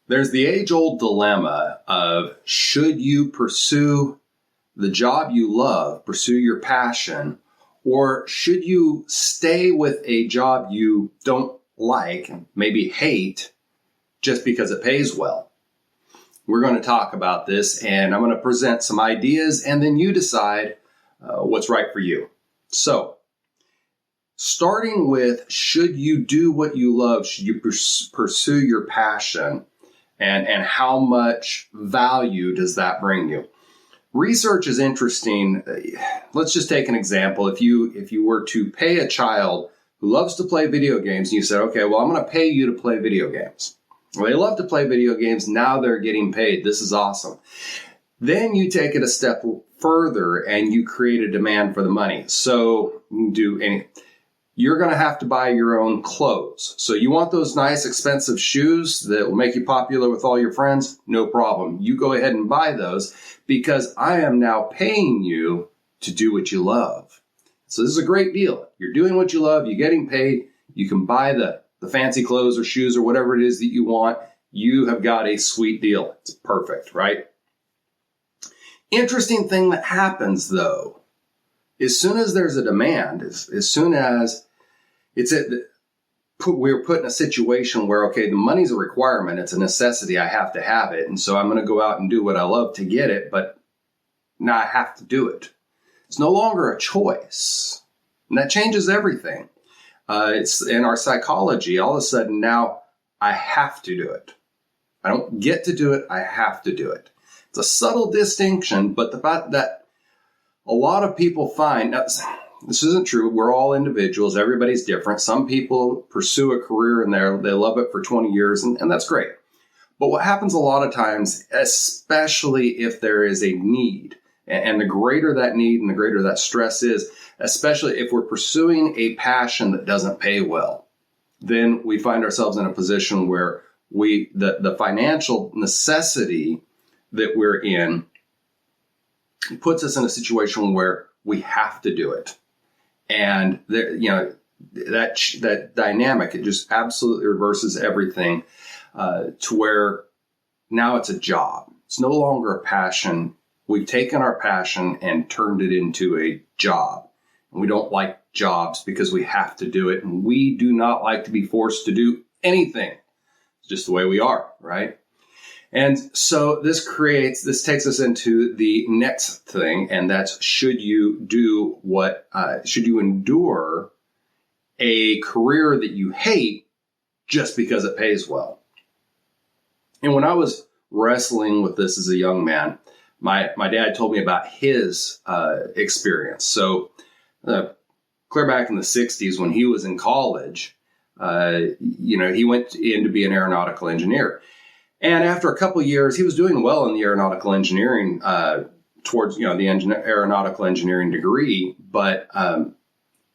There's the age-old dilemma of should you pursue the job you love, pursue your passion, or should you stay with a job you don't like, maybe hate, just because it pays well? We're going to talk about this, and I'm going to present some ideas, and then you decide what's right for you. So, starting with, should you do what you love? Should you pursue your passion? And how much value does that bring you? Research is interesting. Let's just take an example. If you were to pay a child who loves to play video games, and you said, okay, well, I'm going to pay you to play video games. Well, they love to play video games. Now they're getting paid. This is awesome. Then you take it a step further and you create a demand for the money. So you're going to have to buy your own clothes. So you want those nice, expensive shoes that will make you popular with all your friends? No problem. You go ahead and buy those because I am now paying you to do what you love. So this is a great deal. You're doing what you love. You're getting paid. You can buy the fancy clothes or shoes or whatever it is that you want. You have got a sweet deal. It's perfect, right? Interesting thing that happens, though, as soon as there's a demand, as soon as we're put in a situation where, okay, the money's a requirement. It's a necessity. I have to have it. And so I'm going to go out and do what I love to get it, but now I have to do it. It's no longer a choice. And that changes everything. It's in our psychology. All of a sudden now I have to do it. I don't get to do it. I have to do it. It's a subtle distinction, but the fact that a lot of people find, now, this isn't true. We're all individuals. Everybody's different. Some people pursue a career and they love it for 20 years, and that's great. But what happens a lot of times, especially if there is a need, and the greater that need and the greater that stress is, especially if we're pursuing a passion that doesn't pay well, then we find ourselves in a position where the financial necessity that we're in puts us in a situation where we have to do it. And that dynamic, it just absolutely reverses everything to where now it's a job. It's no longer a passion. We've taken our passion and turned it into a job. And we don't like jobs because we have to do it. And we do not like to be forced to do anything. It's just the way we are, right? And so this takes us into the next thing, and that's should you endure a career that you hate just because it pays well? And when I was wrestling with this as a young man, my dad told me about his experience. So clear back in the 60s when he was in college, he went in to be an aeronautical engineer. And after a couple of years, he was doing well in the aeronautical engineering towards, the aeronautical engineering degree. But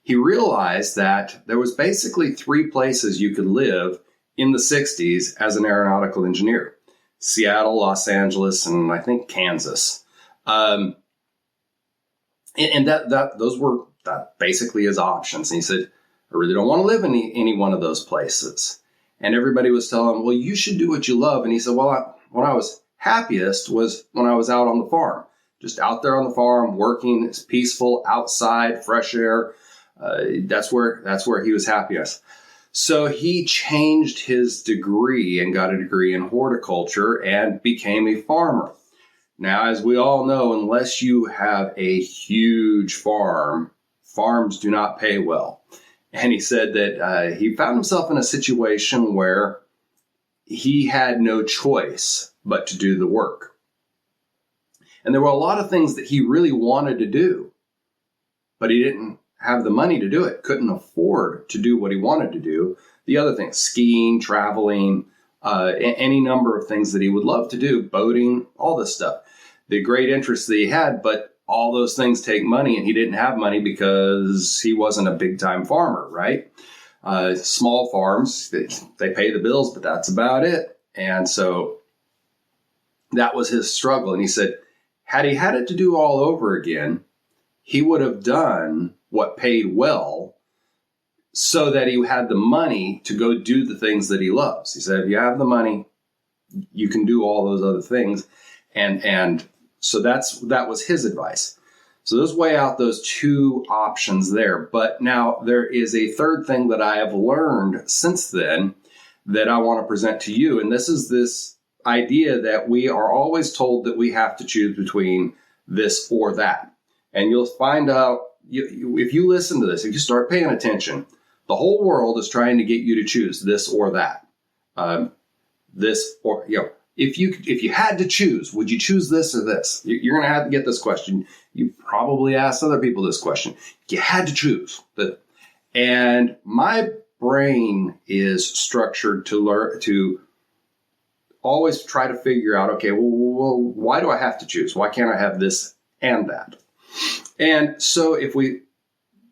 he realized that there was basically 3 places you could live in the 60s as an aeronautical engineer: Seattle, Los Angeles, and I think Kansas. And those were basically his options. And he said, I really don't want to live in any one of those places. And everybody was telling him, well, you should do what you love. And he said, well, when I was happiest was when I was out on the farm, just out there on the farm, working. It's peaceful, outside, fresh air. That's where he was happiest. So he changed his degree and got a degree in horticulture and became a farmer. Now, as we all know, unless you have a huge farm, farms do not pay well. And he said that he found himself in a situation where he had no choice but to do the work. And there were a lot of things that he really wanted to do, but he didn't have the money to do it, couldn't afford to do what he wanted to do. The other things, skiing, traveling, any number of things that he would love to do, boating, all this stuff. The great interest that he had, but all those things take money, and he didn't have money because he wasn't a big-time farmer, right? Small farms, they pay the bills, but that's about it. And so that was his struggle. And he said, had he had it to do all over again, he would have done what paid well so that he had the money to go do the things that he loves. He said, if you have the money, you can do all those other things. And so that was his advice. So let's weigh out those two options there. But now there is a third thing that I have learned since then that I want to present to you. And this is this idea that we are always told that we have to choose between this or that. And you'll find out, if you listen to this, if you start paying attention, the whole world is trying to get you to choose this or that. This or, if you had to choose, would you choose this or this? You're going to have to get this question. You probably asked other people this question. If you had to choose. And my brain is structured to always try to figure out, okay, well, why do I have to choose? Why can't I have this and that? And so if we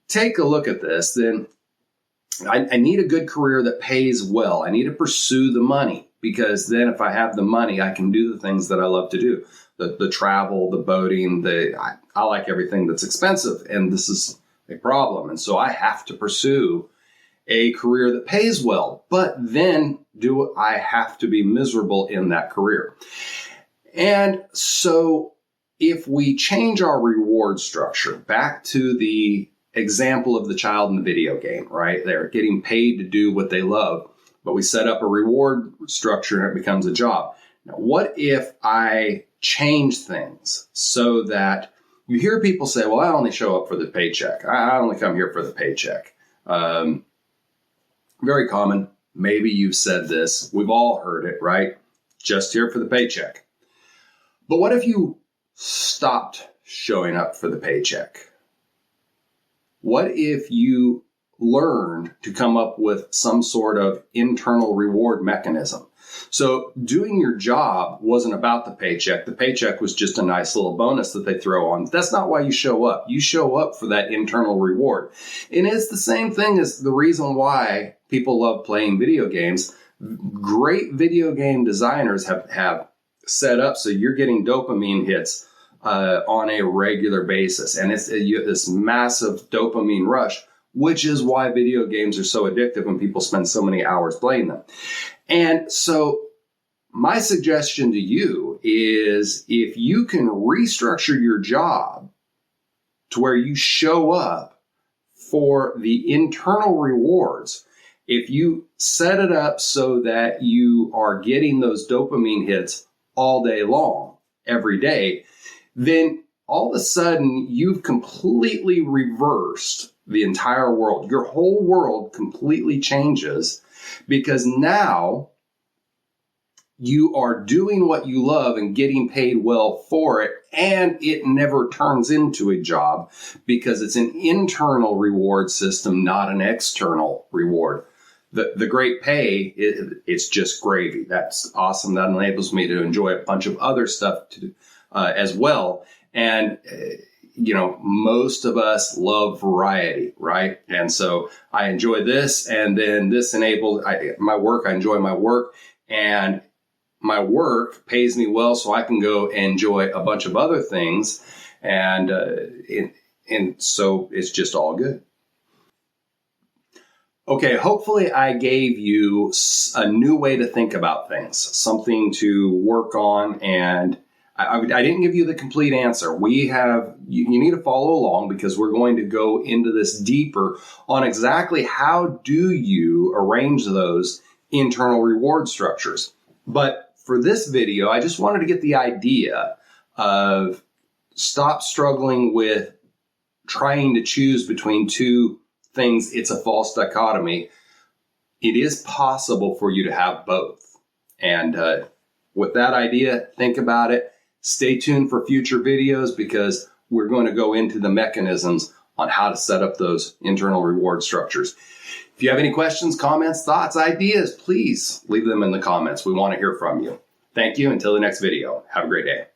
take a look at this, then I need a good career that pays well. I need to pursue the money, because then if I have the money, I can do the things that I love to do. The travel, the boating, I like everything that's expensive, and this is a problem. And so I have to pursue a career that pays well, but then I have to be miserable in that career. And so if we change our reward structure back to the example of the child in the video game, right? They're getting paid to do what they love, but we set up a reward structure and it becomes a job. Now, what if I change things so that you hear people say, well, I only show up for the paycheck. I only come here for the paycheck. Very common. Maybe you've said this. We've all heard it, right? Just here for the paycheck. But what if you stopped showing up for the paycheck? What if you learned to come up with some sort of internal reward mechanism? So doing your job wasn't about the paycheck. The paycheck was just a nice little bonus that they throw on. That's not why you show up. You show up for that internal reward. And it's the same thing as the reason why people love playing video games. Great video game designers have set up so you're getting dopamine hits on a regular basis. And it's this massive dopamine rush, which is why video games are so addictive and people spend so many hours playing them. And so my suggestion to you is, if you can restructure your job to where you show up for the internal rewards, if you set it up so that you are getting those dopamine hits all day long, every day, then all of a sudden you've completely reversed the entire world. Your whole world completely changes, because now you are doing what you love and getting paid well for it, and it never turns into a job because it's an internal reward system, not an external reward. The great pay, it's just gravy. That's awesome. That enables me to enjoy a bunch of other stuff as well. And most of us love variety, right? And so I enjoy this, and then this enables my work. I enjoy my work, and my work pays me well, so I can go enjoy a bunch of other things, and so it's just all good. Okay, hopefully I gave you a new way to think about things, something to work on, and I didn't give you the complete answer. You need to follow along, because we're going to go into this deeper on exactly how do you arrange those internal reward structures. But for this video, I just wanted to get the idea of stop struggling with trying to choose between two things. It's a false dichotomy. It is possible for you to have both. And with that idea, think about it. Stay tuned for future videos, because we're going to go into the mechanisms on how to set up those internal reward structures. If you have any questions, comments, thoughts, ideas, please leave them in the comments. We want to hear from you. Thank you. Until the next video. Have a great day.